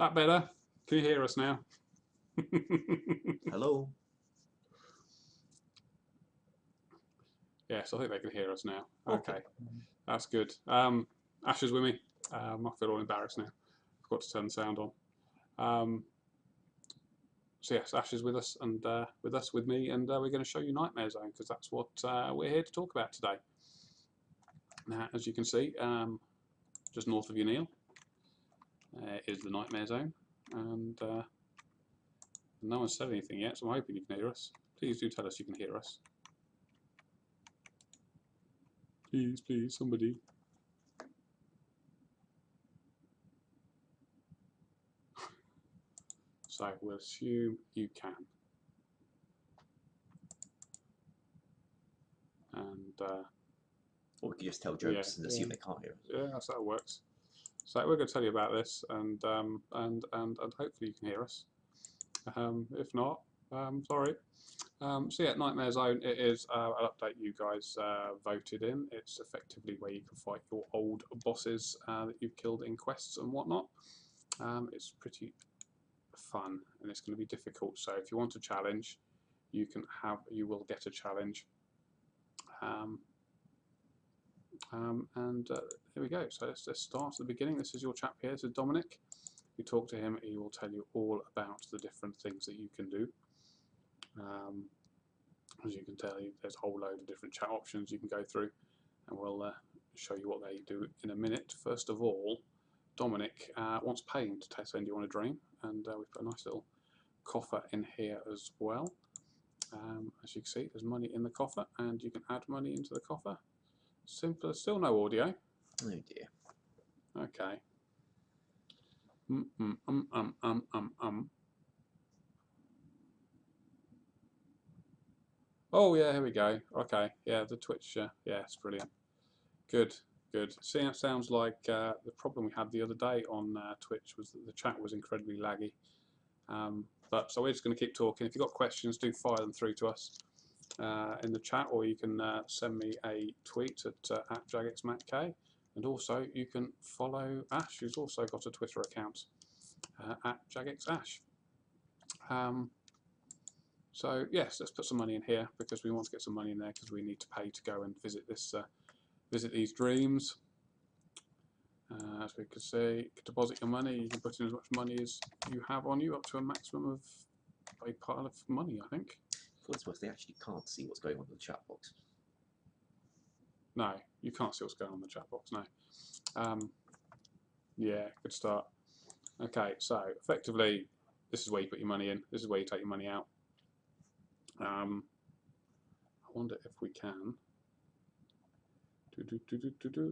That better? Can you hear us now? Hello. Yes, I think they can hear us now. Okay. Okay, that's good. Ash is with me. I feel all embarrassed now. Forgot to turn the sound on. So yes, Ash is with us and with me, and we're going to show you Nightmare Zone because that's what we're here to talk about today. Now, as you can see, just north of you, Neil, is the Nightmare Zone, and no one's said anything yet, so I'm hoping you can hear us. Please do tell us you can hear us. Please, please, somebody. So we'll assume you can. And or we can just tell jokes and assume they can't hear us. Yeah, that's how it works. So we're going to tell you about this, and hopefully you can hear us. If not, sorry. So yeah, Nightmare Zone. It is an update you guys voted in. It's effectively where you can fight your old bosses that you've killed in quests and whatnot. It's pretty fun, and it's going to be difficult. So if you want a challenge, you will get a challenge. Here we go. So let's start at the beginning. This is your chap here. This is Dominic. If you talk to him, he will tell you all about the different things that you can do. As you can tell, there's a whole load of different chat options you can go through, and we'll show you what they do in a minute. First of all, Dominic wants paying to send you on a dream, and we've put a nice little coffer in here as well. As you can see, there's money in the coffer, and you can add money into the coffer. Simpler, still no audio. Oh dear. Okay. Oh yeah, here we go. Okay, yeah, the Twitch. Yeah, it's brilliant. Good, good. See, it sounds like the problem we had the other day on Twitch was that the chat was incredibly laggy. But so we're just going to keep talking. If you've got questions, do fire them through to us in the chat, or you can send me a tweet at @JagXMattK. And also, you can follow Ash, who's also got a Twitter account at JagXAsh. So yes, let's put some money in here because we want to get some money in there because we need to pay to go and visit this, visit these dreams. As we can see, you can deposit your money. You can put in as much money as you have on you, up to a maximum of a pile of money, I think. For it's worth, they actually can't see what's going on in the chat box. No, you can't see what's going on in the chat box. No. Yeah, good start. Okay, so effectively, this is where you put your money in. This is where you take your money out. I wonder if we can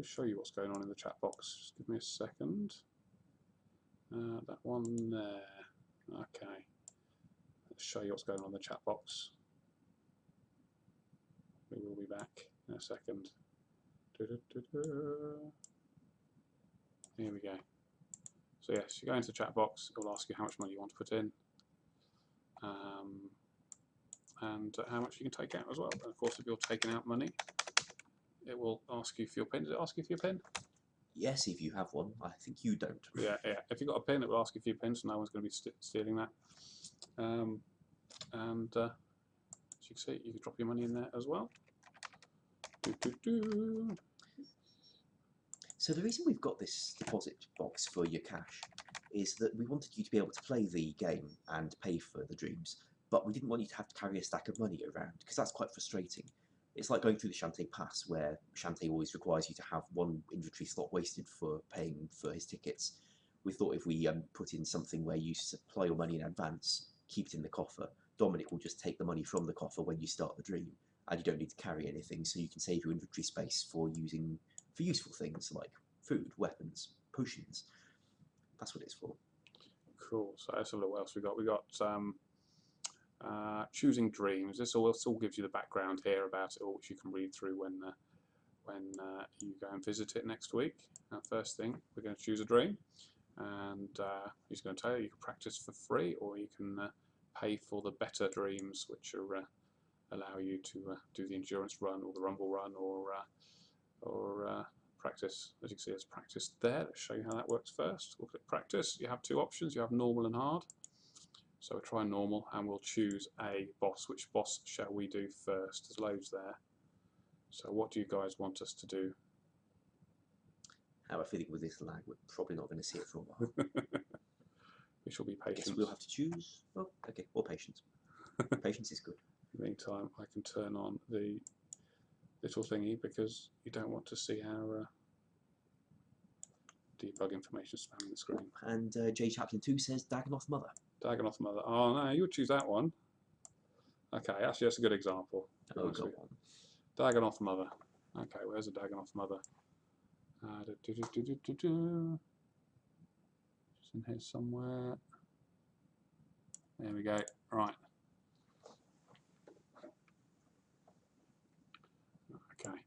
show you what's going on in the chat box. Just give me a second. That one there. Okay. Let's show you what's going on in the chat box. We will be back in a second. Here we go. So yes, you go into the chat box. It will ask you how much money you want to put in. And how much you can take out as well. And of course, if you're taking out money, it will ask you for your PIN. Does it ask you for your PIN? Yes, if you have one. I think you don't. Yeah. If you've got a PIN, it will ask you for your PIN, so no one's going to be stealing that. As you can see, you can drop your money in there as well. So the reason we've got this deposit box for your cash is that we wanted you to be able to play the game and pay for the dreams, but we didn't want you to have to carry a stack of money around, because that's quite frustrating. It's like going through the Shantae Pass, where Shantae always requires you to have one inventory slot wasted for paying for his tickets. We thought if we put in something where you supply your money in advance, keep it in the coffer, Dominic will just take the money from the coffer when you start the dream, and you don't need to carry anything, so you can save your inventory space for using for useful things like food, weapons, potions. That's what it's for. Cool. So let's have a look what else we got. We got choosing dreams. This all gives you the background here about it all, which you can read through when you go and visit it next week. First thing, we're going to choose a dream, and he's going to tell you you can practice for free, or you can pay for the better dreams, which are allow you to do the endurance run or the rumble run or practice. As you can see, there's practice there. Let's show you how that works first. We'll click practice. You have two options. You have normal and hard. So we'll try normal and we'll choose a boss. Which boss shall we do first? There's loads there. So what do you guys want us to do? I have a feeling with this lag, we're probably not going to see it for a while. We shall be patient. Guess we'll have to choose. Oh, okay, or patience. Patience is good. In the meantime, I can turn on the little thingy because you don't want to see our debug information spamming the screen. And J Chaplin 2 says Dagonoth Mother. Dagonoth Mother. Oh no, you would choose that one. Okay, actually that's a good example. Oh, go on. Dagonoth Mother. Okay, where's the Dagonoth Mother? It's in here somewhere. There we go. Right. Okay.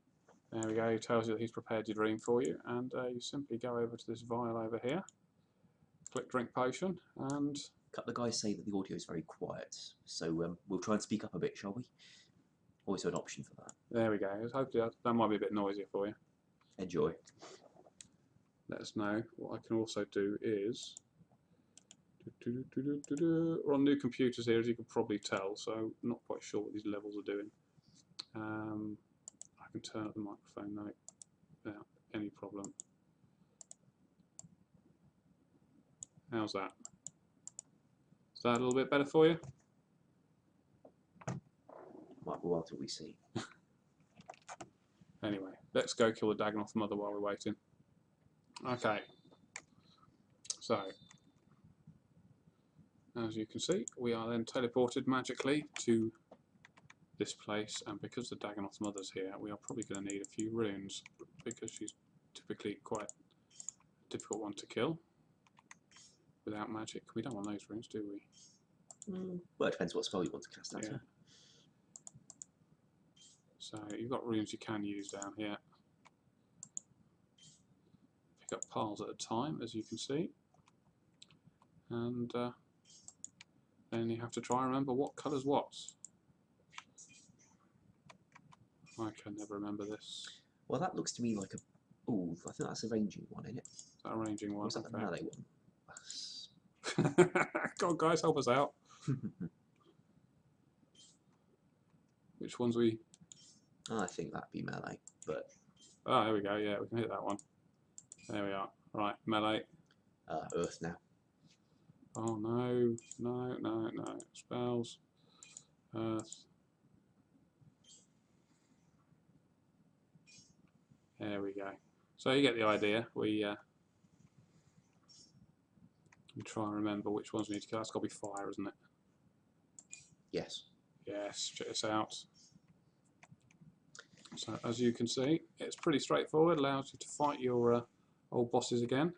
There we go. He tells you that he's prepared your dream for you, and you simply go over to this vial over here. Click drink potion, and A couple of guys say that the audio is very quiet, so we'll try and speak up a bit, shall we? Also an option for that. there we go. Hopefully that might be a bit noisier for you. Enjoy. Let us know. What I can also do is we're on new computers here, as you can probably tell, so I'm not quite sure what these levels are doing. I can turn up the microphone now without any problem. How's that? Is that a little bit better for you? Might be a while till we see. Anyway, let's go kill the Dagonoth Mother while we're waiting. Okay. So, as you can see, we are then teleported magically to this place, and because the Dagonoth Mother's here, we are probably going to need a few runes, because she's typically quite a difficult one to kill without magic. We don't want those runes, do we? Well, it depends what spell you want to cast at. Yeah. So you've got runes you can use down here. Pick up piles at a time, as you can see, and then you have to try and remember what colour's what. I can never remember this. Well, that looks to me like a... Ooh, I think that's a ranging one, isn't it? Is that a ranging one? Or is that the Okay. melee one? Come on, guys, help us out. Which ones we... I think that'd be melee, but... Oh, there we go, yeah, we can hit that one. There we are. Right, melee. Earth now. Oh, no, no, no, no. Spells. Earth. There we go. So you get the idea. We try and remember which ones we need to kill. That's got to be fire, isn't it? Yes. Yes, check this out. So as you can see, it's pretty straightforward. Allows you to fight your old bosses again.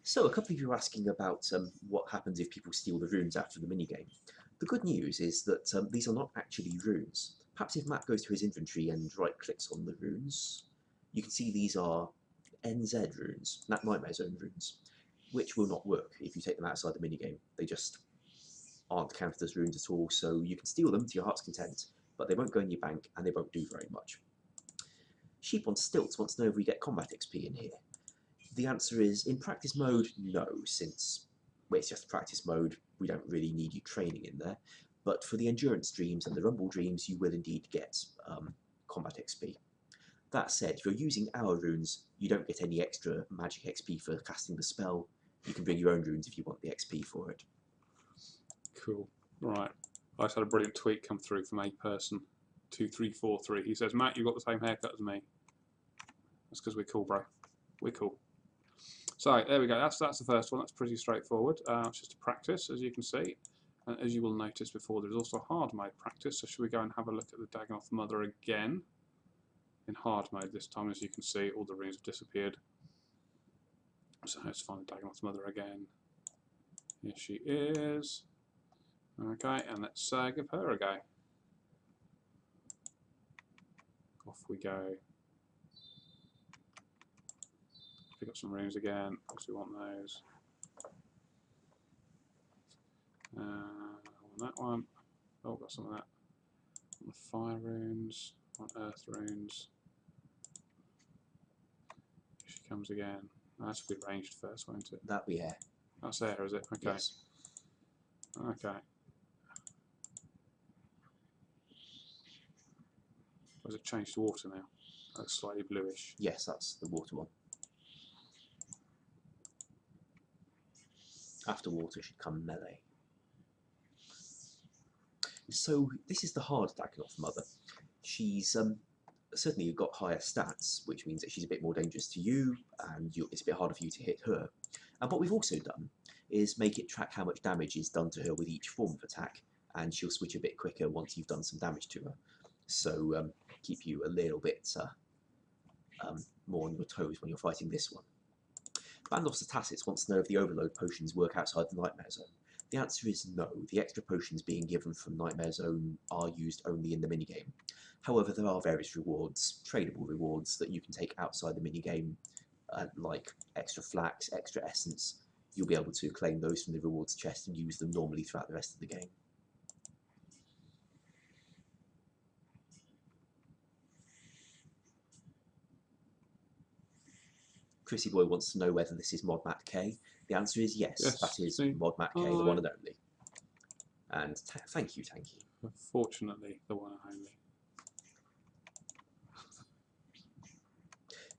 So, a couple of you are asking about what happens if people steal the runes after the minigame. The good news is that these are not actually runes. Perhaps if Matt goes to his inventory and right-clicks on the runes, you can see these are NZ runes, Nat Nightmare's own runes, which will not work if you take them outside the minigame. They just aren't counted as runes at all, so you can steal them to your heart's content, but they won't go in your bank and they won't do very much. Sheep on Stilts wants to know if we get combat XP in here. The answer is, in practice mode, no, since well, it's just practice mode, we don't really need you training in there. But for the endurance dreams and the rumble dreams, you will indeed get combat XP. That said, if you're using our runes, you don't get any extra magic XP for casting the spell. You can bring your own runes if you want the XP for it. Cool. Right. I just had a brilliant tweet come through from a person, 2343. He says, Matt, you've got the same haircut as me. That's because we're cool, bro. We're cool. So there we go. That's the first one. That's pretty straightforward. It's just a practice, as you can see. And as you will notice before, there's also hard mode practice. So should we go and have a look at the Dagonoth Mother again? In hard mode this time, as you can see, all the runes have disappeared. So let's find the Dagonoth Mother again. Here she is. Okay, and let's give her a go. Off we go. Pick up some runes again, because we want those. On that one. Oh, got some of that. On the fire runes, on earth runes. comes again. That should be ranged first, won't it? That'll be air. That's air, is it? Okay. Yes. Okay. Or has it changed to water now? That's slightly bluish. Yes, that's the water one. After water should come melee. So this is the hard Dagannoth mother. She's certainly got higher stats, which means that she's a bit more dangerous to you, and it's a bit harder for you to hit her. And what we've also done is make it track how much damage is done to her with each form of attack, and she'll switch a bit quicker once you've done some damage to her. So keep you a little bit more on your toes when you're fighting this one. Bandos Tacits wants to know if the overload potions work outside the Nightmare Zone. The answer is no. The extra potions being given from Nightmare Zone are used only in the minigame. However, there are various rewards, tradable rewards, that you can take outside the minigame, like extra flax, extra essence. You'll be able to claim those from the rewards chest and use them normally throughout the rest of the game. Chrissy Boy wants to know whether this is ModMat K. The answer is yes, that is ModMat K, the one and only. And thank you, Tanky. Fortunately, the one and only.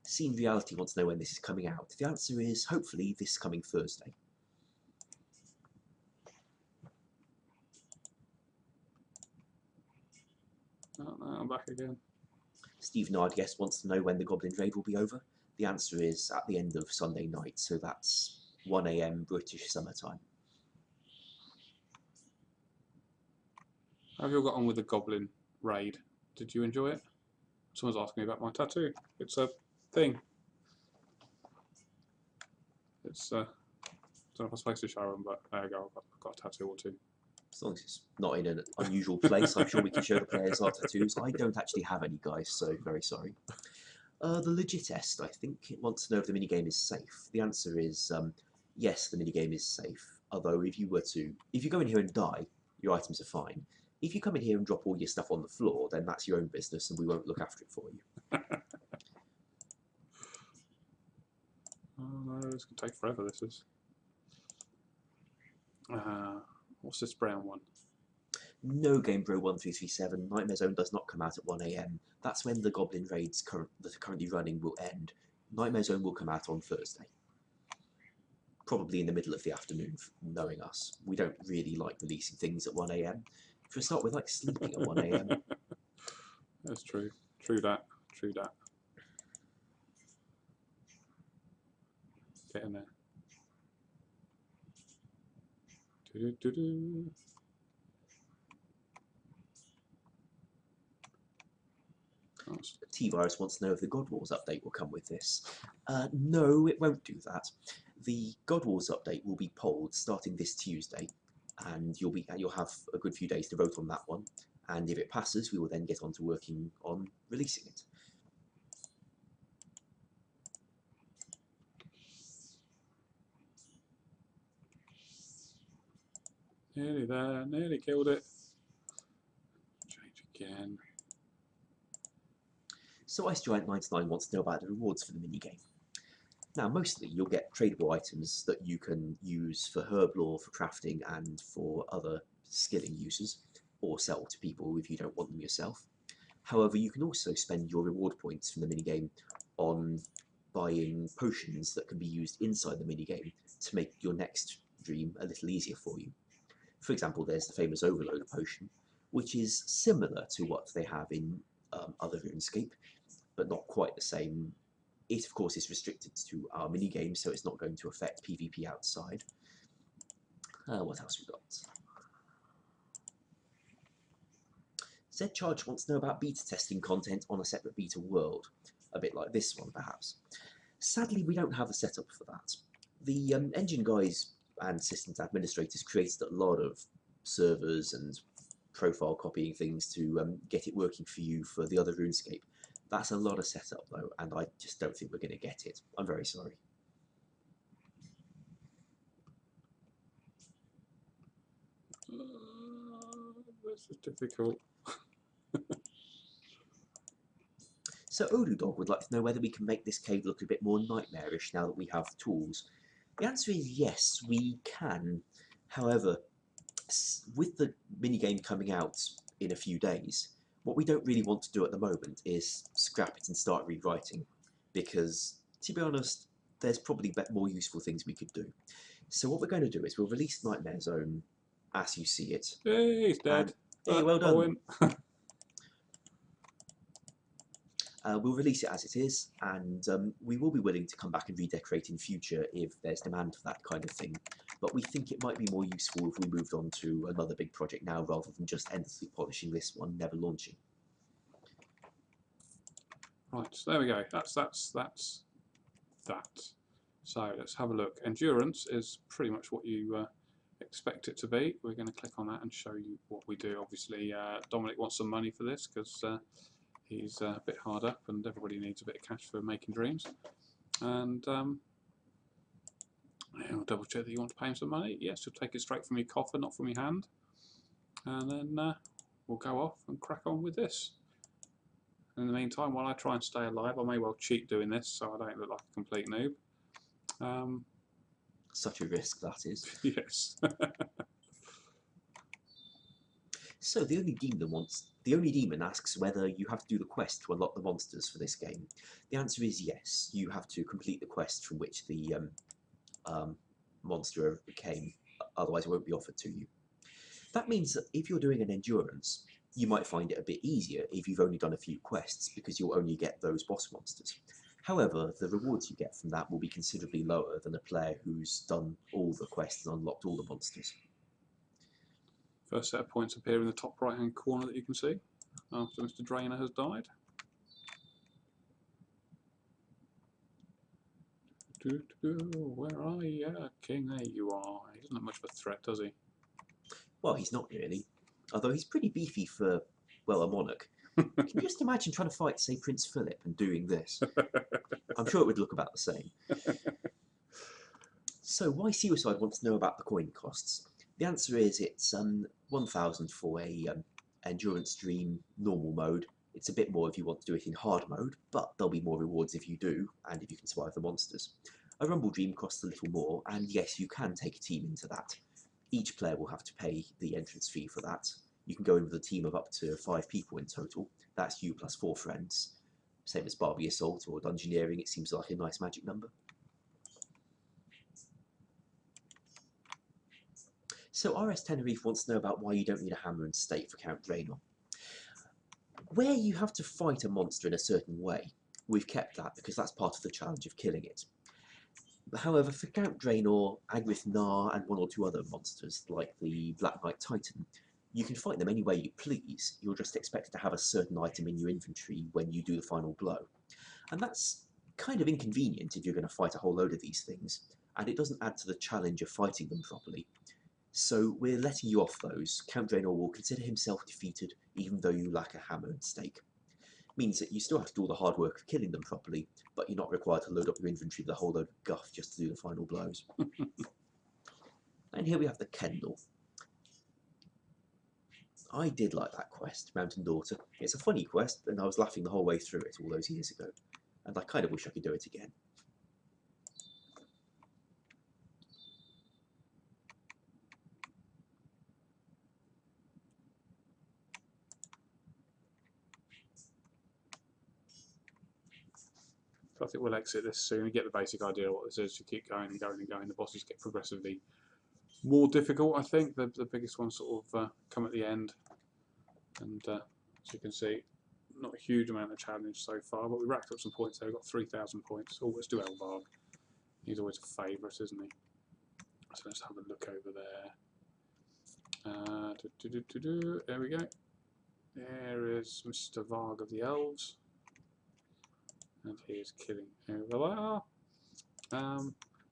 Scene Reality wants to know when this is coming out. The answer is hopefully this coming Thursday. Oh, no, I'm back again. Steve Nardguest wants to know when the Goblin Raid will be over. The answer is at the end of Sunday night, so that's 1 AM British summertime. How have you all got on with the Goblin Raid? Did you enjoy it? Someone's asking me about my tattoo. It's a thing. It's I don't know if I'm supposed to show them, but there you go. I've got a tattoo or two. As long as it's not in an unusual place, I'm sure we can show the players our tattoos. I don't actually have any, guys, so very sorry. The Legitest, I think, wants to know if the minigame is safe. The answer is yes, the minigame is safe. Although if you go in here and die, your items are fine. If you come in here and drop all your stuff on the floor, then that's your own business and we won't look after it for you. Oh no, it's going to take forever, this is. What's this brown one? No Game Bro 1337, Nightmare Zone does not come out at 1 AM. That's when the Goblin Raids that are currently running will end. Nightmare Zone will come out on Thursday. Probably in the middle of the afternoon, knowing us. We don't really like releasing things at 1 AM. For a start, we like sleeping at 1 AM. That's true. True that. True that. Get in there. Do-do-do-do. T-Virus wants to know if the God Wars update will come with this. No, it won't do that. The God Wars update will be polled starting this Tuesday, and you'll have a good few days to vote on that one. And if it passes, we will then get on to working on releasing it. Nearly there, nearly killed it. Change again. So Ice Giant 99 wants to know about the rewards for the minigame. Now, mostly you'll get tradable items that you can use for herb lore, for crafting, and for other skilling uses, or sell to people if you don't want them yourself. However, you can also spend your reward points from the minigame on buying potions that can be used inside the minigame to make your next dream a little easier for you. For example, there's the famous Overload potion, which is similar to what they have in other RuneScape, but not quite the same. It, of course, is restricted to our minigame, so it's not going to affect PvP outside. What else we got? Zcharge wants to know about beta testing content on a separate beta world, a bit like this one, perhaps. Sadly, we don't have a setup for that. The engine guys and systems administrators created a lot of servers and profile copying things to get it working for you for the other RuneScape. That's a lot of setup though, and I just don't think we're going to get it. I'm very sorry. This is difficult. So Odudog would like to know whether we can make this cave look a bit more nightmarish now that we have tools. The answer is yes, we can. However, with the minigame coming out in a few days, what we don't really want to do at the moment is scrap it and start rewriting, because, to be honest, there's probably more useful things we could do. So what we're going to do is we'll release Nightmare Zone as you see it. Hey, he's dead. Hey, well done. Owen. We'll release it as it is, and we will be willing to come back and redecorate in future if there's demand for that kind of thing. But we think it might be more useful if we moved on to another big project now, rather than just endlessly polishing this one, never launching. Right, so there we go. That's that. So let's have a look. Endurance is pretty much what you expect it to be. We're going to click on that and show you what we do. Obviously, Dominic wants some money for this because he's a bit hard up, and everybody needs a bit of cash for making dreams. And I'll double check that you want to pay him some money. Yes, you'll take it straight from your coffer, not from your hand. And then we'll go off and crack on with this. In the meantime, while I try and stay alive, I may well cheat doing this so I don't look like a complete noob. Such a risk, that is. Yes. So the only demon asks whether you have to do the quest to unlock the monsters for this game. The answer is yes. You have to complete the quest from which the monster came, otherwise it won't be offered to you. That means that if you're doing an endurance, you might find it a bit easier if you've only done a few quests, because you'll only get those boss monsters. However, the rewards you get from that will be considerably lower than a player who's done all the quests and unlocked all the monsters. First set of points appear in the top right hand corner that you can see after Mr. Drainer has died. Where are you, King? There you are. He doesn't have much of a threat, does he? Well, he's not really. Although he's pretty beefy for, well, a monarch. Can you just imagine trying to fight, say, Prince Philip and doing this? I'm sure it would look about the same. So why Suicide wants to know about the coin costs? The answer is it's 1,000 for a endurance dream normal mode. It's a bit more if you want to do it in hard mode, but there'll be more rewards if you do, and if you can survive the monsters. A rumble dream costs a little more, and yes, you can take a team into that. Each player will have to pay the entrance fee for that. You can go in with a team of up to 5 people in total. That's you plus 4 friends. Same as Barbie Assault or Dungeoneering, it seems like a nice magic number. So RS Tenerife wants to know about why you don't need a hammer and stake for Count Draenor. Where you have to fight a monster in a certain way, we've kept that because that's part of the challenge of killing it. However, for Count Draenor, Agrith Nar, and 1 or 2 other monsters, like the Black Knight Titan, you can fight them any way you please. You're just expected to have a certain item in your inventory when you do the final blow. And that's kind of inconvenient if you're going to fight a whole load of these things, and it doesn't add to the challenge of fighting them properly. So we're letting you off those. Count Draenor will consider himself defeated, even though you lack a hammer and stake. Means that you still have to do all the hard work of killing them properly, but you're not required to load up your inventory with a whole load of guff just to do the final blows. And here we have the Kendall. I did like that quest, Mountain Daughter. It's a funny quest, and I was laughing the whole way through it all those years ago. And I kind of wish I could do it again. I think we'll exit this soon. You get the basic idea of what this is. You keep going and going and going. The bosses get progressively more difficult, I think. The biggest ones sort of come at the end. And as you can see, not a huge amount of challenge so far, but we racked up some points there. We've got 3,000 points. Oh, let's do Elvarg. He's always a favourite, isn't he? So let's have a look over there. There we go. There is Mr. Varg of the Elves. And he is killing over there.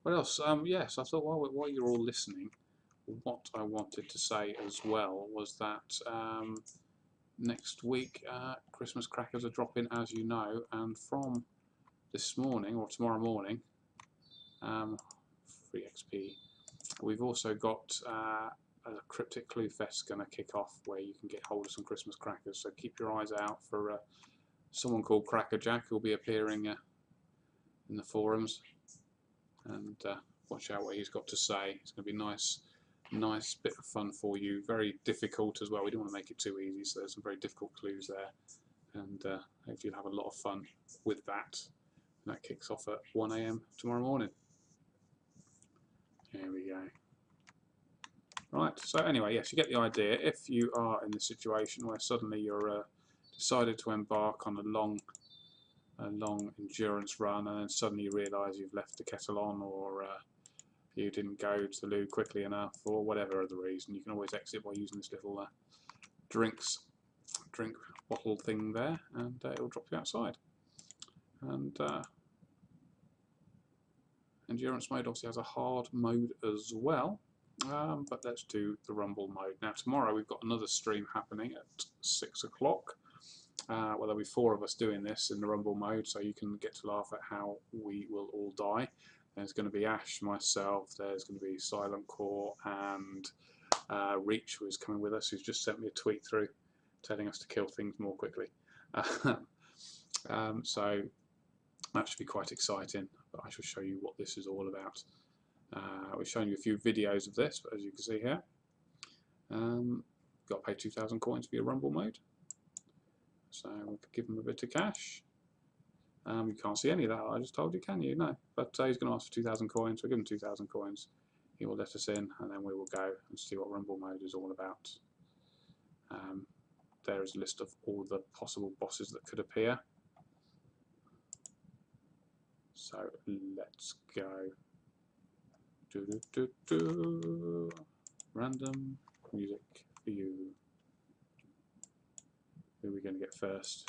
What else? Yes, I thought while you're all listening, what I wanted to say as well was that next week Christmas crackers are dropping, as you know, and from this morning or tomorrow morning, free XP. We've also got a Cryptic Clue Fest going to kick off, where you can get hold of some Christmas crackers. So keep your eyes out for someone called Crackerjack who'll be appearing in the forums, and watch out what he's got to say. It's going to be nice bit of fun for you. Very difficult as well. We don't want to make it too easy, so there's some very difficult clues there, and hopefully you'll have a lot of fun with that. And that kicks off at 1 AM tomorrow morning. Here we go. Right, so anyway, yes, you get the idea. If you are in the situation where suddenly you're decided to embark on a long endurance run, and then suddenly you realise you've left the kettle on, or you didn't go to the loo quickly enough, or whatever other reason, you can always exit by using this little drink bottle thing there, and it'll drop you outside. And endurance mode obviously has a hard mode as well, but let's do the rumble mode. Now tomorrow we've got another stream happening at 6 o'clock. Well, there'll be 4 of us doing this in the rumble mode, so you can get to laugh at how we will all die. There's going to be Ash, myself, there's going to be Silent Core, and Reach, who is coming with us, who's just sent me a tweet through telling us to kill things more quickly. So that should be quite exciting, but I shall show you what this is all about. We've shown you a few videos of this, but as you can see here, got to pay 2,000 coins for your rumble mode. So we'll give him a bit of cash. You can't see any of that, I just told you, can you? No. But he's going to ask for 2,000 coins. We'll give him 2,000 coins. He will let us in, and then we will go and see what rumble mode is all about. There is a list of all the possible bosses that could appear. So let's go. Random music for you. Who are we going to get first?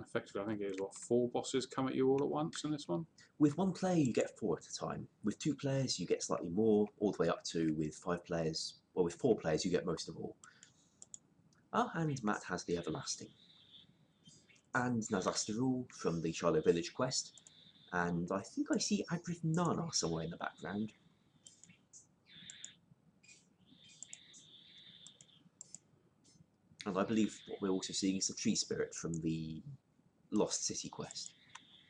Effectively, I think it is, what, 4 bosses come at you all at once in this one? With 1 player, you get 4 at a time. With 2 players, you get slightly more, all the way up to, with 5 players, well, with 4 players, you get most of all. Ah, and Matt has the Everlasting. And Nazastarul from the Shiloh Village quest. And I think I see Adrith Nana somewhere in the background. And I believe what we're also seeing is the Tree Spirit from the Lost City quest.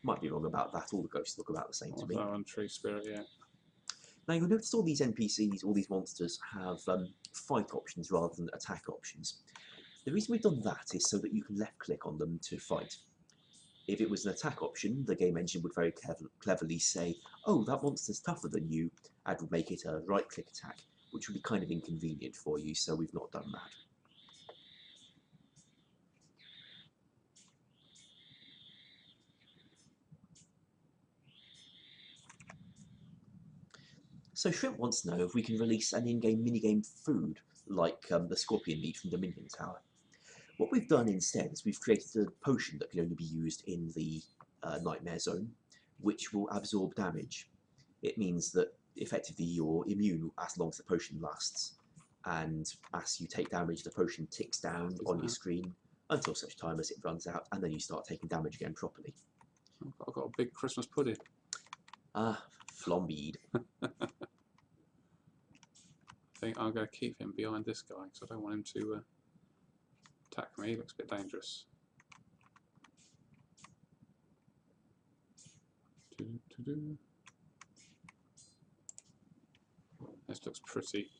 Might be wrong about that, all the ghosts look about the same to me. That one, Tree Spirit, yeah. Now you'll notice all these NPCs, all these monsters, have fight options rather than attack options. The reason we've done that is so that you can left click on them to fight. If it was an attack option, the game engine would very cleverly say, oh, that monster's tougher than you, and would make it a right click attack, which would be kind of inconvenient for you, so we've not done that. So Shrimp wants to know if we can release an in-game minigame food, like the scorpion meat from Dominion Tower. What we've done instead is we've created a potion that can only be used in the Nightmare Zone, which will absorb damage. It means that effectively you're immune as long as the potion lasts, and as you take damage, the potion ticks down on your screen until such time as it runs out, and then you start taking damage again properly. I've got a big Christmas pudding. Ah, flombied. I think I'm going to keep him behind this guy because I don't want him to attack me. He looks a bit dangerous. This looks pretty,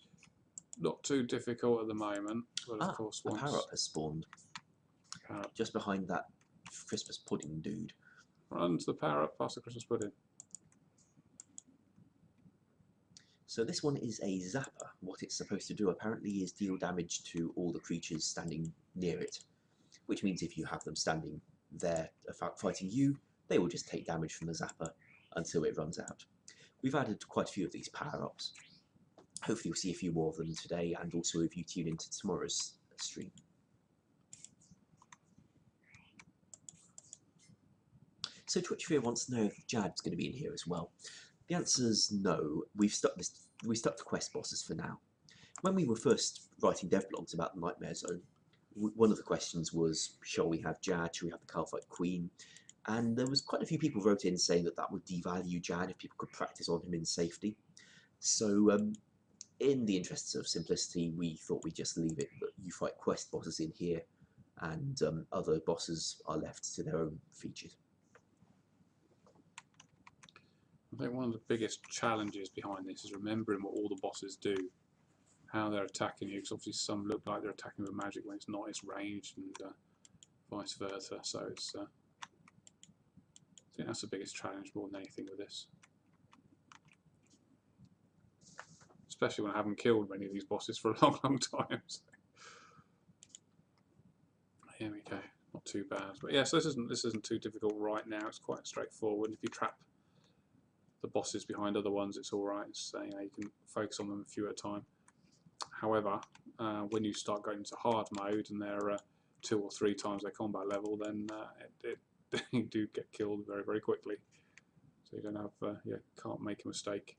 not too difficult at the moment, but of course a once parrot has spawned just behind that Christmas pudding dude. Run to the parrot past the Christmas pudding. So this one is a zapper. What it's supposed to do apparently is deal damage to all the creatures standing near it, which means if you have them standing there fighting you, they will just take damage from the zapper until it runs out. We've added quite a few of these power-ups. Hopefully you'll see a few more of them today, and also if you tune into tomorrow's stream. So Twitchsphere wants to know if Jad's going to be in here as well. The answer's no. We stuck to quest bosses for now. When we were first writing dev blogs about the Nightmare Zone, one of the questions was, shall we have Jad, shall we have the Calphite Queen? And there was quite a few people wrote in saying that that would devalue Jad if people could practice on him in safety. So in the interests of simplicity, we thought we'd just leave it that you fight quest bosses in here, and other bosses are left to their own features. I think one of the biggest challenges behind this is remembering what all the bosses do, how they're attacking you, because obviously some look like they're attacking with magic when it's not, it's ranged, and vice versa. So it's, I think that's the biggest challenge more than anything with this. Especially when I haven't killed many of these bosses for a long time. So. Here we go, not too bad. But yeah, so this isn't too difficult right now. It's quite straightforward. If you trap the bosses behind other ones, it's all right. So, you know, you can focus on them a few at a time. However, when you start going into hard mode and they're 2 or 3 times their combat level, then you do get killed very, very quickly. So you don't have, can't make a mistake.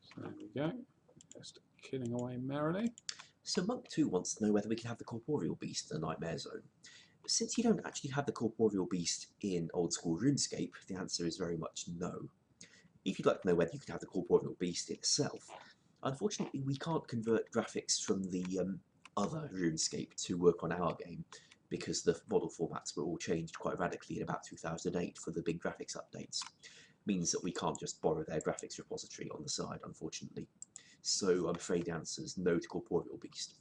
So there we go. Just killing away merrily. So Monk 2 wants to know whether we can have the Corporeal Beast in the Nightmare Zone. Since you don't actually have the Corporeal Beast in Old School RuneScape, the answer is very much no. If you'd like to know whether you can have the Corporeal Beast itself, unfortunately we can't convert graphics from the other RuneScape to work on our game, because the model formats were all changed quite radically in about 2008 for the big graphics updates. Means that we can't just borrow their graphics repository on the side, unfortunately. So I'm afraid the answer is no to Corporeal Beast.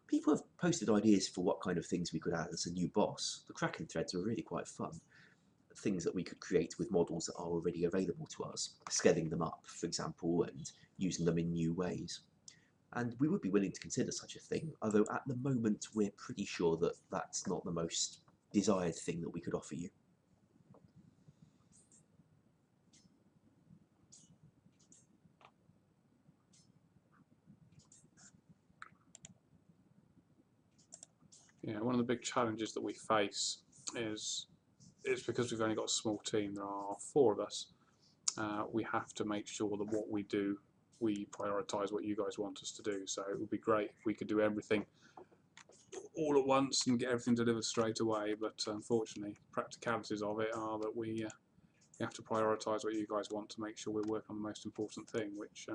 People have posted ideas for what kind of things we could add as a new boss. The Kraken threads are really quite fun. Things that we could create with models that are already available to us, scaling them up, for example, and using them in new ways. And we would be willing to consider such a thing, although at the moment we're pretty sure that that's not the most desired thing that we could offer you. Yeah, one of the big challenges that we face is because we've only got a small team. There are 4 of us. We have to make sure that what we do, we prioritise what you guys want us to do. So it would be great if we could do everything all at once and get everything delivered straight away. But unfortunately, practicalities of it are that we have to prioritise what you guys want to make sure we're working on the most important thing. Which,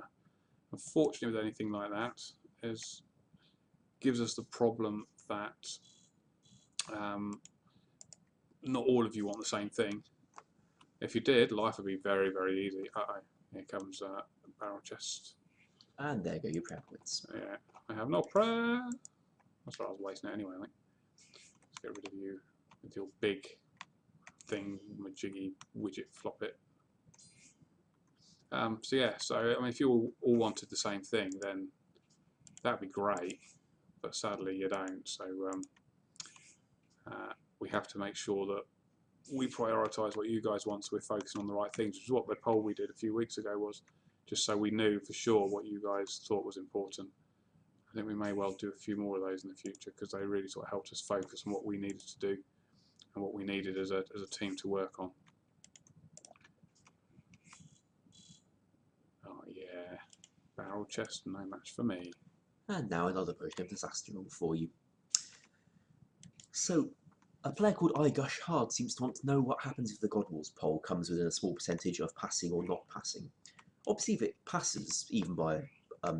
unfortunately, with anything like that, gives us the problem that not all of you want the same thing. If you did, life would be very, very easy. Uh-oh, here comes a barrel chest. And there go your prayer points. Yeah, I have no prayer. That's what I was wasting it anyway, I think. Let's get rid of you with your big thing, majiggy widget flop it. So yeah, so I mean, if you all wanted the same thing, then that'd be great. But sadly, you don't. So we have to make sure that we prioritise what you guys want, so we're focusing on the right things, which is what the poll we did a few weeks ago was, just so we knew for sure what you guys thought was important. I think we may well do a few more of those in the future, because they really sort of helped us focus on what we needed to do and what we needed as a team to work on. Oh yeah, barrel chest, no match for me. And now another version of Disaster Roll for you. So, a player called iGush Hard seems to want to know what happens if the God Wars poll comes within a small percentage of passing or not passing. Obviously, if it passes, even by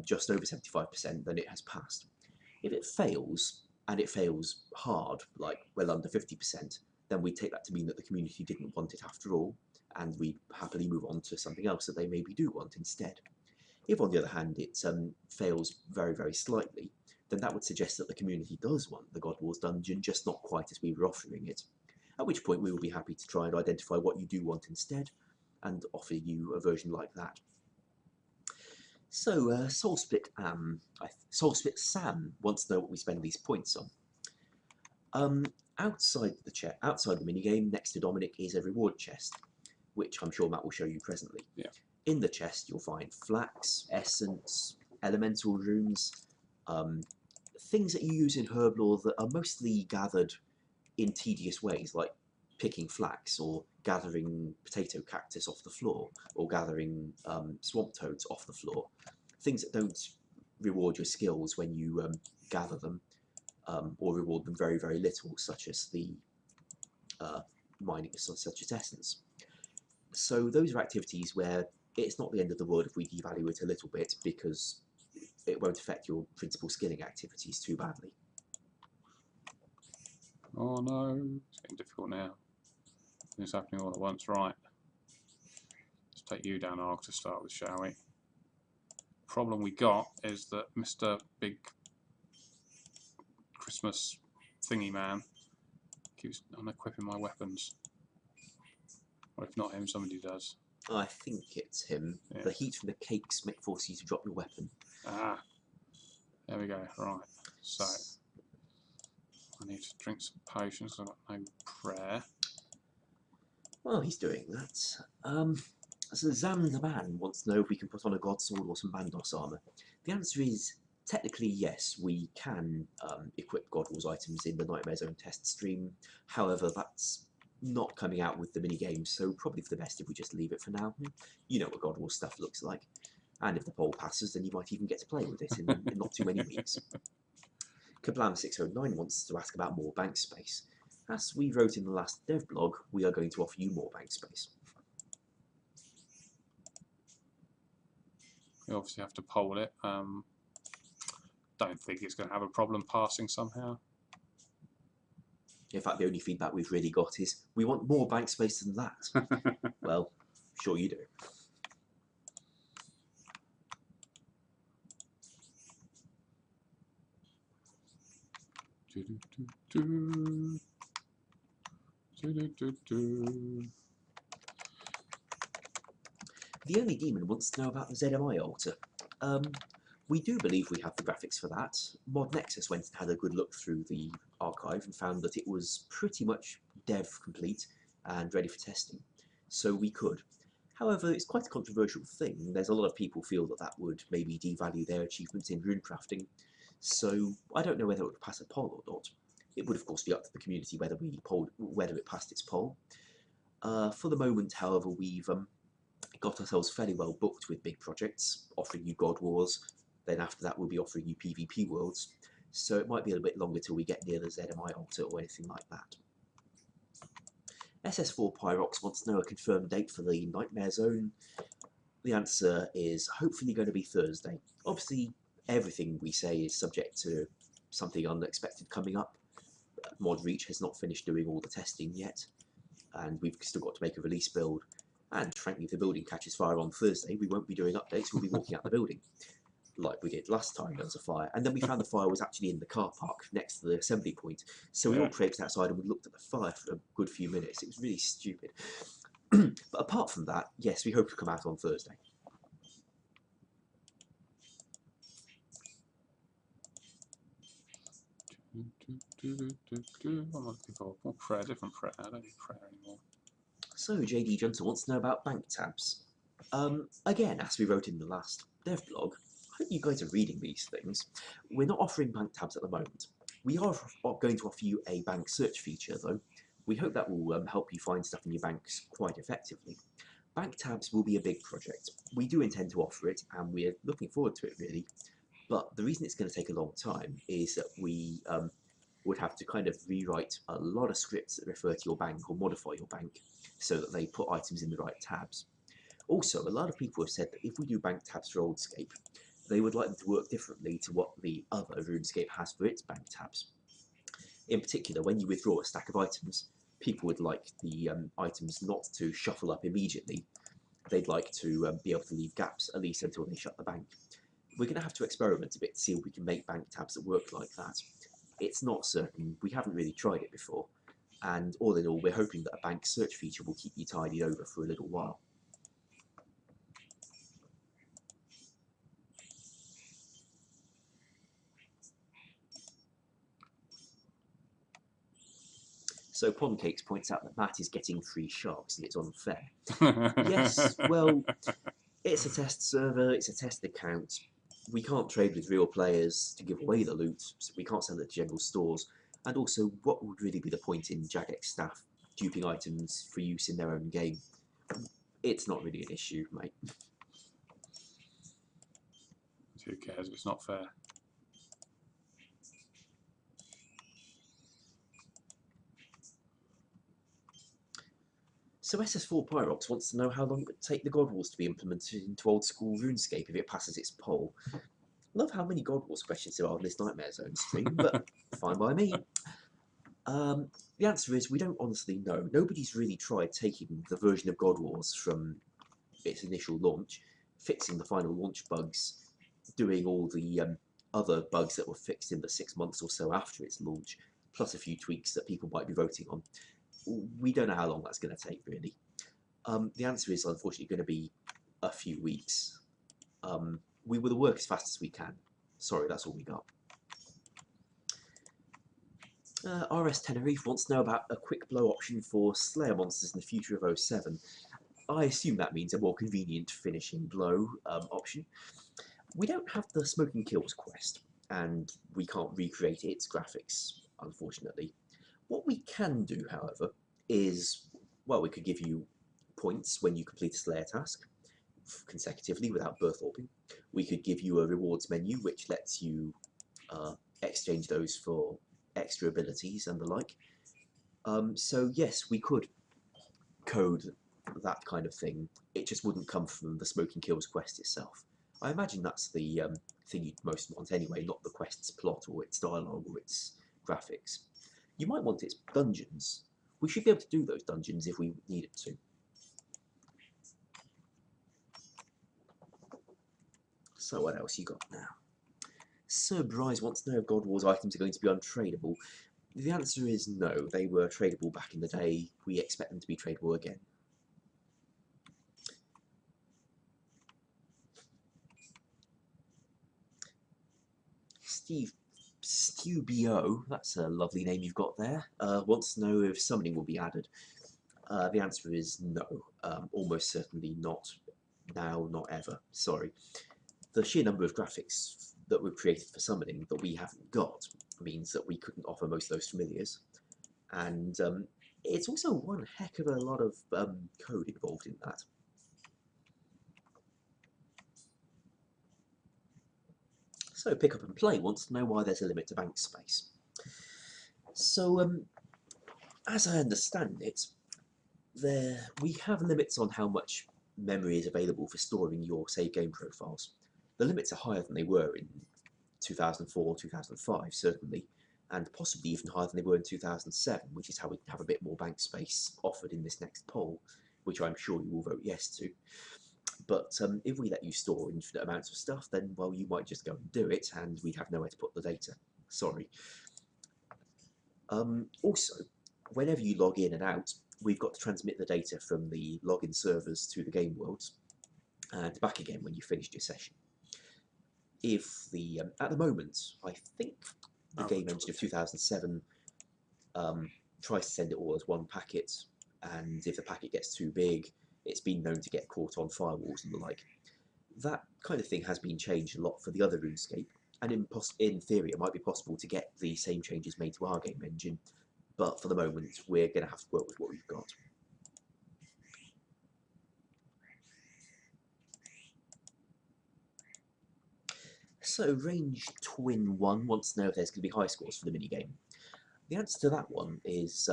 just over 75%, then it has passed. If it fails, and it fails hard, like well under 50%, then we take that to mean that the community didn't want it after all, and we happily move on to something else that they maybe do want instead. If, on the other hand, it fails very, very slightly, then that would suggest that the community does want the God Wars dungeon, just not quite as we were offering it. At which point we will be happy to try and identify what you do want instead, and offer you a version like that. So, Soulsplit Sam wants to know what we spend these points on. Outside the minigame, next to Dominic is a reward chest, which I'm sure Matt will show you presently. Yeah. In the chest, you'll find flax, essence, elemental runes, things that you use in herblore that are mostly gathered in tedious ways, like picking flax or gathering potato cactus off the floor, or gathering swamp toads off the floor. Things that don't reward your skills when you gather them, or reward them very, very little, such as the mining such as essence. So those are activities where it's not the end of the world if we devalue it a little bit, because it won't affect your principal skilling activities too badly. Oh no, it's getting difficult now. It's happening all at once, right. Let's take you down Arg to start with, shall we? Problem we got is that Mr. Big Christmas thingy man keeps unequipping my weapons. Or if not him, somebody does. I think it's him. Yeah. The heat from the cakes may force you to drop your weapon. Ah, there we go, right. So, I need to drink some potions, I've got no prayer. Well, he's doing that. So Zam the man wants to know if we can put on a god sword or some Bandos armor. The answer is technically yes, we can equip God Wars items in the Nightmare Zone test stream. However, that's not coming out with the minigames, so probably for the best if we just leave it for now. You know what God Wars stuff looks like. And if the poll passes, then you might even get to play with it in not too many weeks. Kablam609 wants to ask about more bank space. As we wrote in the last dev blog, we are going to offer you more bank space. We obviously have to poll it. Don't think it's going to have a problem passing somehow. In fact, the only feedback we've really got is, we want more bank space than that. Well, sure you do. The Only Demon wants to know about the ZMI altar. We do believe we have the graphics for that. Mod Nexus went and had a good look through the archive and found that it was pretty much dev complete and ready for testing, so we could. However, it's quite a controversial thing. There's a lot of people feel that that would maybe devalue their achievements in runecrafting, so I don't know whether it would pass a poll or not. It would of course be up to the community whether it passed its poll. For the moment, however, we've got ourselves fairly well booked with big projects, offering you God Wars. Then after that we'll be offering you PvP worlds, so it might be a little bit longer till we get near the ZMI altar or anything like that. SS4 Pyrox wants to know a confirmed date for the Nightmare Zone. The answer is hopefully going to be Thursday. Obviously everything we say is subject to something unexpected coming up. Mod Reach has not finished doing all the testing yet, and we've still got to make a release build. And frankly, if the building catches fire on Thursday, we won't be doing updates, we'll be walking out the building, like we did last time there was a fire. And then we found the fire was actually in the car park next to the assembly point. So we all traipsed outside and we looked at the fire for a good few minutes. It was really stupid. But apart from that, yes, we hope to come out on Thursday. I'm looking for more prayer, different prayer. I don't need prayer anymore. So JD Johnson wants to know about bank tabs. Again, as we wrote in the last dev blog, I hope you guys are reading these things. We're not offering bank tabs at the moment. We are going to offer you a bank search feature though. We hope that will help you find stuff in your banks quite effectively. Bank tabs will be a big project. We do intend to offer it and we're looking forward to it really. But the reason it's going to take a long time is that we would have to kind of rewrite a lot of scripts that refer to your bank or modify your bank so that they put items in the right tabs. Also, a lot of people have said that if we do bank tabs for Oldscape, they would like them to work differently to what the other RuneScape has for its bank tabs. In particular, when you withdraw a stack of items, people would like the items not to shuffle up immediately. They'd like to be able to leave gaps at least until they shut the bank. We're going to have to experiment a bit to see if we can make bank tabs that work like that. It's not certain, we haven't really tried it before, and all in all we're hoping that a bank search feature will keep you tidied over for a little while. So Pondcakes points out that Matt is getting free sharks and it's unfair. Yes, well, it's a test server, it's a test account. We can't trade with real players to give away the loot, so we can't sell it to general stores. And also, what would really be the point in Jagex staff duping items for use in their own game? It's not really an issue, mate. Who cares if it's not fair? So SS4 Pyrox wants to know how long it would take the God Wars to be implemented into Old School RuneScape if it passes its poll. Love how many God Wars questions there are in this Nightmare Zone stream, but fine by me. The answer is we don't honestly know. Nobody's really tried taking the version of God Wars from its initial launch, fixing the final launch bugs, doing all the other bugs that were fixed in the 6 months or so after its launch, plus a few tweaks that people might be voting on. We don't know how long that's going to take, really. The answer is unfortunately going to be a few weeks. We will work as fast as we can. Sorry, that's all we got. RS Tenerife wants to know about a quick blow option for Slayer monsters in the future of 07. I assume that means a more convenient finishing blow option. We don't have the Smoking Kills quest, and we can't recreate its graphics, unfortunately. What we can do, however, is, well, we could give you points when you complete a Slayer task consecutively without birth orbing. We could give you a rewards menu which lets you exchange those for extra abilities and the like. So yes, we could code that kind of thing. It just wouldn't come from the Smoking Kills quest itself. I imagine that's the thing you'd most want anyway, not the quest's plot or its dialogue or its graphics. You might want its dungeons. We should be able to do those dungeons if we needed to. So what else you got now? Sir Bryce wants to know if God Wars items are going to be untradeable. The answer is no. They were tradable back in the day. We expect them to be tradable again. Steve Stubio, that's a lovely name you've got there, wants to know if summoning will be added. The answer is no. Almost certainly not now, not ever. Sorry. The sheer number of graphics that were created for summoning that we haven't got means that we couldn't offer most of those familiars. And it's also one heck of a lot of code involved in that. So Pick Up and Play wants to know why there's a limit to bank space. So as I understand it, we have limits on how much memory is available for storing your save game profiles. The limits are higher than they were in 2004, 2005 certainly, and possibly even higher than they were in 2007, which is how we have a bit more bank space offered in this next poll, which I'm sure you will vote yes to. But if we let you store infinite amounts of stuff, then, well, you might just go and do it, and we'd have nowhere to put the data. Sorry. Also, whenever you log in and out, we've got to transmit the data from the login servers to the game worlds, and back again when you finished your session. If the at the moment, I think the game engine of 2007 tries to send it all as one packet, and if the packet gets too big, it's been known to get caught on firewalls and the like. That kind of thing has been changed a lot for the other RuneScape, and in theory it might be possible to get the same changes made to our game engine, but for the moment we're going to have to work with what we've got. So Range Twin 1 wants to know if there's going to be high scores for the minigame. The answer to that one is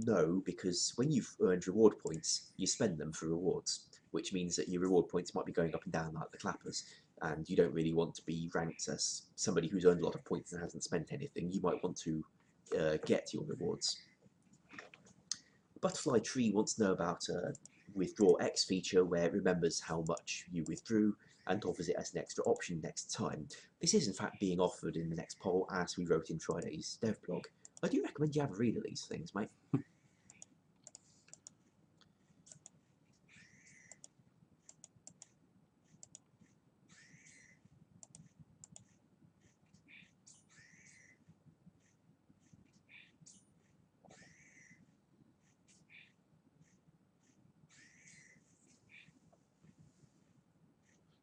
no, because when you've earned reward points, you spend them for rewards, which means that your reward points might be going up and down like the clappers, and you don't really want to be ranked as somebody who's earned a lot of points and hasn't spent anything. You might want to get your rewards. Butterfly Tree wants to know about a Withdraw X feature where it remembers how much you withdrew and offers it as an extra option next time. This is in fact being offered in the next poll, as we wrote in Friday's dev blog. I do recommend you have a read of these things, mate.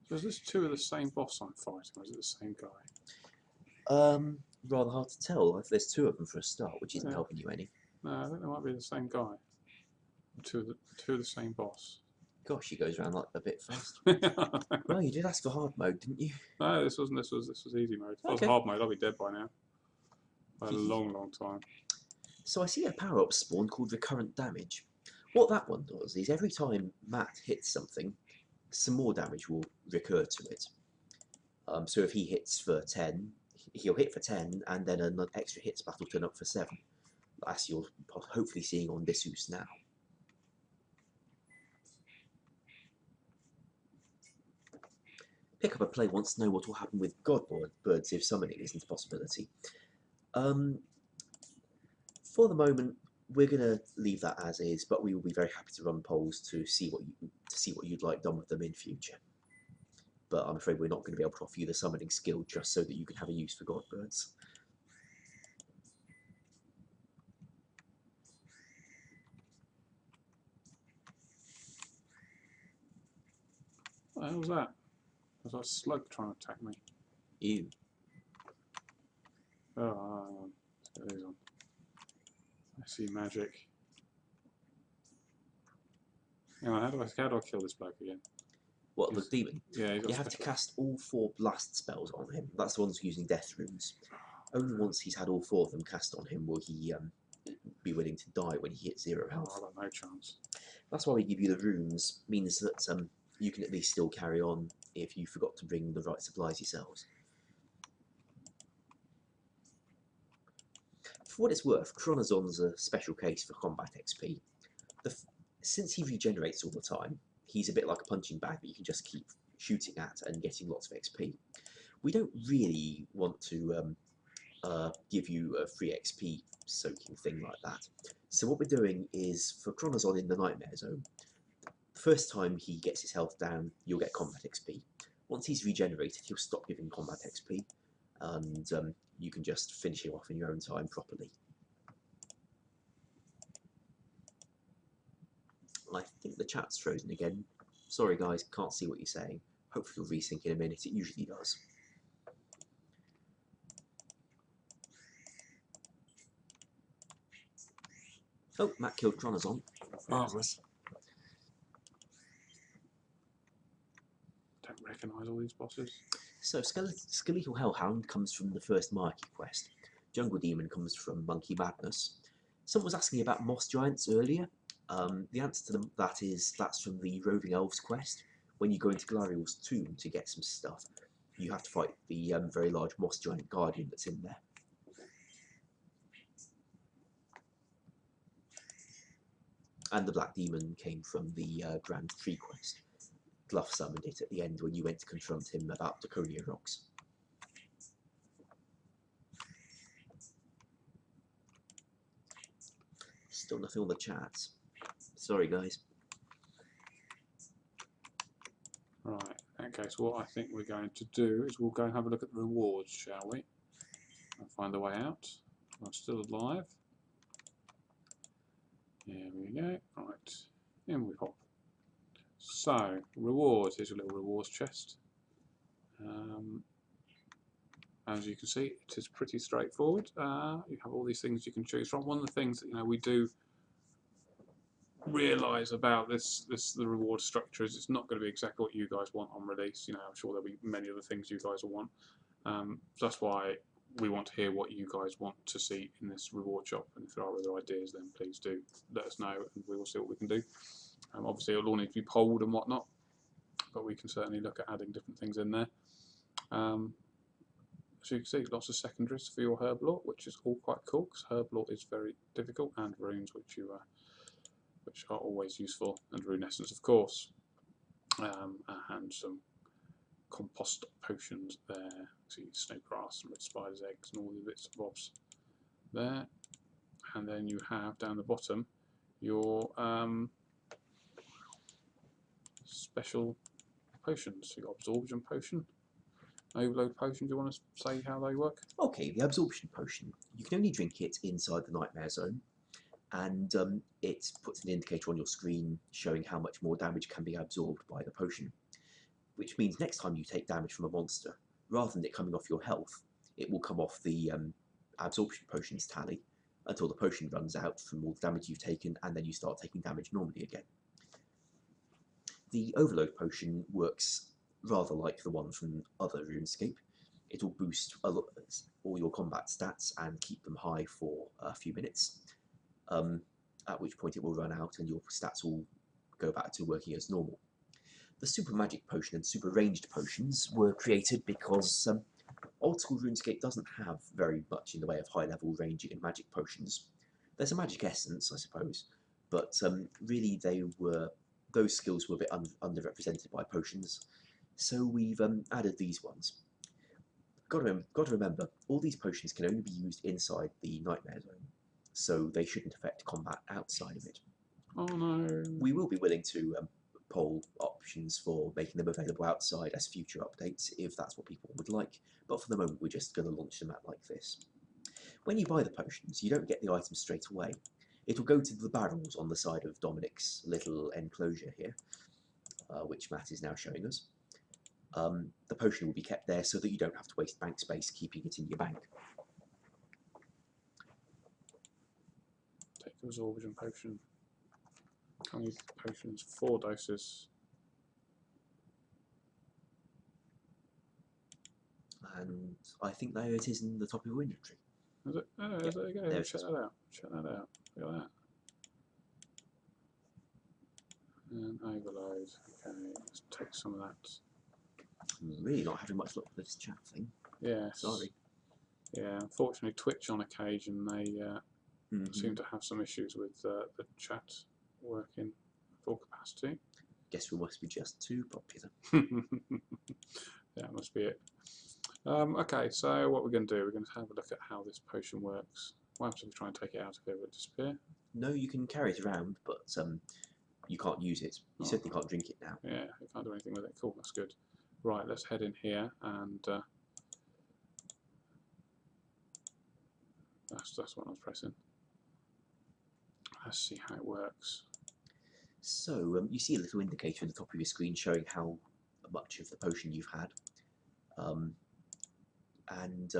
So is this two of the same boss I'm fighting, or is it the same guy? Rather hard to tell. If there's two of them for a start, which isn't helping you any. No, I think they might be the same guy. Two of the same boss. Gosh, he goes around like a bit fast. Well, you did ask for hard mode, didn't you? No, this wasn't. This was easy mode. If it was hard mode, I'd be dead by now. By a long, long time. So I see a power-up spawn called Recurrent Damage. What that one does is every time Matt hits something, some more damage will recur to it. So if he hits for 10, he'll hit for 10, and then an extra hits battle turn up for 7, as you're hopefully seeing on Dissus now. Pick up a play wants to know what will happen with Godbirds if summoning isn't a possibility. For the moment, we're going to leave that as is, but we will be very happy to run polls to see what you'd like done with them in future. But I'm afraid we're not going to be able to offer you the summoning skill just so that you can have a use for Godbirds. What the hell was that? There's a slug trying to attack me. Ew. Oh, hang on. Let's get these on. I see magic. Hang on, how do I kill this bloke again? What, the demon? Yeah, he's got you have to cast all 4 blast spells on him. That's the ones using death runes. Only once he's had all 4 of them cast on him will he be willing to die when he hits 0 health. Oh, I've got no chance. That's why we give you the runes, means that you can at least still carry on if you forgot to bring the right supplies yourselves. For what it's worth, Chronozon's a special case for combat XP. Since he regenerates all the time, he's a bit like a punching bag that you can just keep shooting at and getting lots of XP. We don't really want to give you a free XP soaking thing like that. So what we're doing is, for Chronozon in the Nightmare Zone, the first time he gets his health down, you'll get combat XP. Once he's regenerated, he'll stop giving combat XP, and you can just finish him off in your own time properly. I think the chat's frozen again. Sorry guys, can't see what you're saying. Hopefully it'll resync in a minute, it usually does. Oh, Matt killed Chronozon. Marvellous. Don't recognise all these bosses. So Skeletal Hellhound comes from the first Marquee quest. Jungle Demon comes from Monkey Madness. Someone was asking about Moss Giants earlier. The answer to that is that's from the Roving Elves quest. When you go into Glariel's tomb to get some stuff, you have to fight the very large Moss Giant Guardian that's in there. And the Black Demon came from the Grand Tree quest. Gluff summoned it at the end when you went to confront him about Draconia Rocks. Still nothing on the chat. Sorry, guys. Right, in that case, what I think we're going to do is we'll go and have a look at the rewards, shall we? And find a way out. I'm still alive. Here we go. Right, in we pop. So, rewards. Here's your little rewards chest. As you can see, it is pretty straightforward. You have all these things you can choose from. One of the things that we do realise about the reward structure is it's not going to be exactly what you guys want on release. I'm sure there'll be many other things you guys will want. So that's why we want to hear what you guys want to see in this reward shop, and if there are other ideas, then please do let us know, and we will see what we can do. Obviously, it'll all need to be polled and whatnot, but we can certainly look at adding different things in there. As you can see, lots of secondaries for your herb lore, which is all quite cool because herb lore is very difficult, and runes, which are always useful, and rune essence, of course, and some compost potions there. See snowgrass and red spider's eggs and all the bits and bobs there. And then you have down the bottom your special potions. So you've got absorption potion, overload potion. Do you want to say how they work? Okay, the absorption potion. You can only drink it inside the Nightmare Zone, and it puts an indicator on your screen showing how much more damage can be absorbed by the potion. Which means next time you take damage from a monster, rather than it coming off your health, it will come off the absorption potions tally until the potion runs out from all the damage you've taken, and then you start taking damage normally again. The overload potion works rather like the one from other RuneScape. It will boost all your combat stats and keep them high for a few minutes. at which point it will run out and your stats will go back to working as normal. The Super Magic Potion and Super Ranged Potions were created because Old School RuneScape doesn't have very much in the way of high-level ranging and magic potions. There's a magic essence, I suppose, but really those skills were a bit underrepresented by potions, so we've added these ones. Got to remember, all these potions can only be used inside the Nightmare Zone, so they shouldn't affect combat outside of it. Oh no. We will be willing to poll options for making them available outside as future updates if that's what people would like, but for the moment we're just going to launch them out like this. When you buy the potions, you don't get the items straight away. It'll go to the barrels on the side of Dominic's little enclosure here, which Matt is now showing us. The potion will be kept there so that you don't have to waste bank space keeping it in your bank. Take absorption potion. How many potions? 4 doses. And I think there it is in the top of your inventory. Is it? Oh, Yep, there you go. there's Check that out. Check that out. Look at that. And overload. Okay, let's take some of that. I'm really not having much luck with this chat thing. Yes. Sorry. Yeah, unfortunately Twitch on occasion they seem to have some issues with the chat working full capacity. Guess we must be just too popular. Yeah, must be it. Okay, so what we're going to do, we're going to have a look at how this potion works. What happens if we try and take it out of here? Will it disappear? No, you can carry it around, but you can't use it. You certainly can't drink it now. Yeah, we can't do anything with it. Cool, that's good. Right, let's head in here and that's what I was pressing. Let's see how it works. So you see a little indicator at the top of your screen showing how much of the potion you've had, and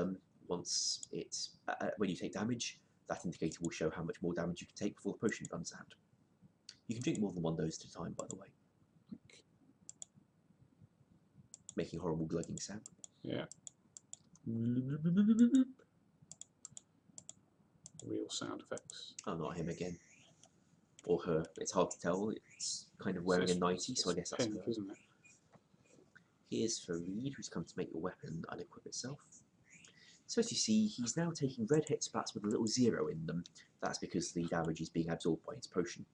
once it's when you take damage, that indicator will show how much more damage you can take before the potion runs out. You can drink more than 1 dose at a time, by the way, making horrible glugging sound. Yeah. Real sound effects. Oh, not him again. Or her. It's hard to tell. It's kind of wearing a nightie, so I guess that's pink, her. isn't it? Here's Fareed, who's come to make your weapon unequip itself. So as you see, he's now taking red hit splats with a little 0 in them. That's because the damage is being absorbed by his potion.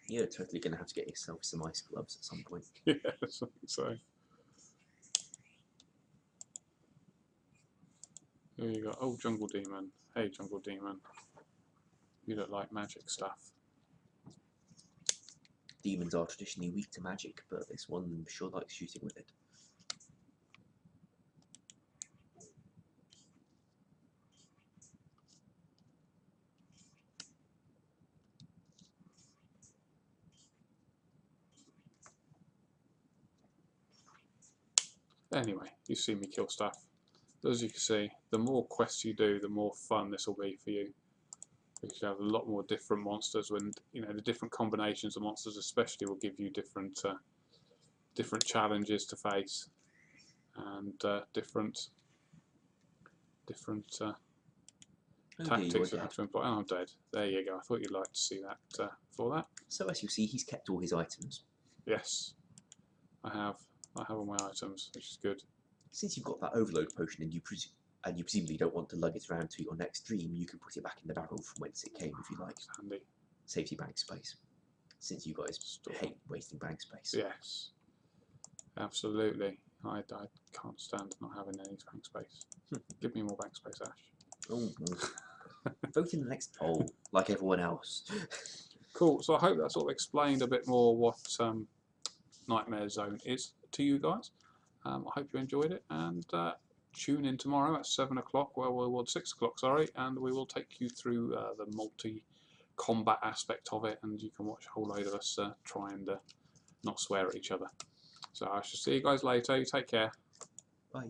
You're totally going to have to get yourself some ice gloves at some point. Yeah, I think so. Here you go. Oh, Jungle Demon. Hey, Jungle Demon. You look like magic stuff. Demons are traditionally weak to magic, but this one sure likes shooting with it. Anyway, you see me kill stuff. As you can see, the more quests you do, the more fun this will be for you. Because you have a lot more different monsters, when the different combinations of monsters especially will give you different different challenges to face, and different tactics you have to employ. And I'm dead. There you go. I thought you'd like to see that for that. So as you see, he's kept all his items. Yes, I have all my items, which is good. Since you've got that overload potion and you presumably don't want to lug it around to your next dream, you can put it back in the barrel from whence it came if you like. Handy. Saves you bank space. Since you guys hate wasting bank space. Yes, absolutely. I can't stand not having any bank space. Give me more bank space, Ash. Oh, vote in the next poll, like everyone else. Cool. So I hope that sort of explained a bit more what Nightmare Zone is to you guys. I hope you enjoyed it, and tune in tomorrow at 7 o'clock, well, 6 o'clock, sorry, and we will take you through the multi-combat aspect of it, and you can watch a whole load of us try and not swear at each other. So I shall see you guys later. You take care. Bye.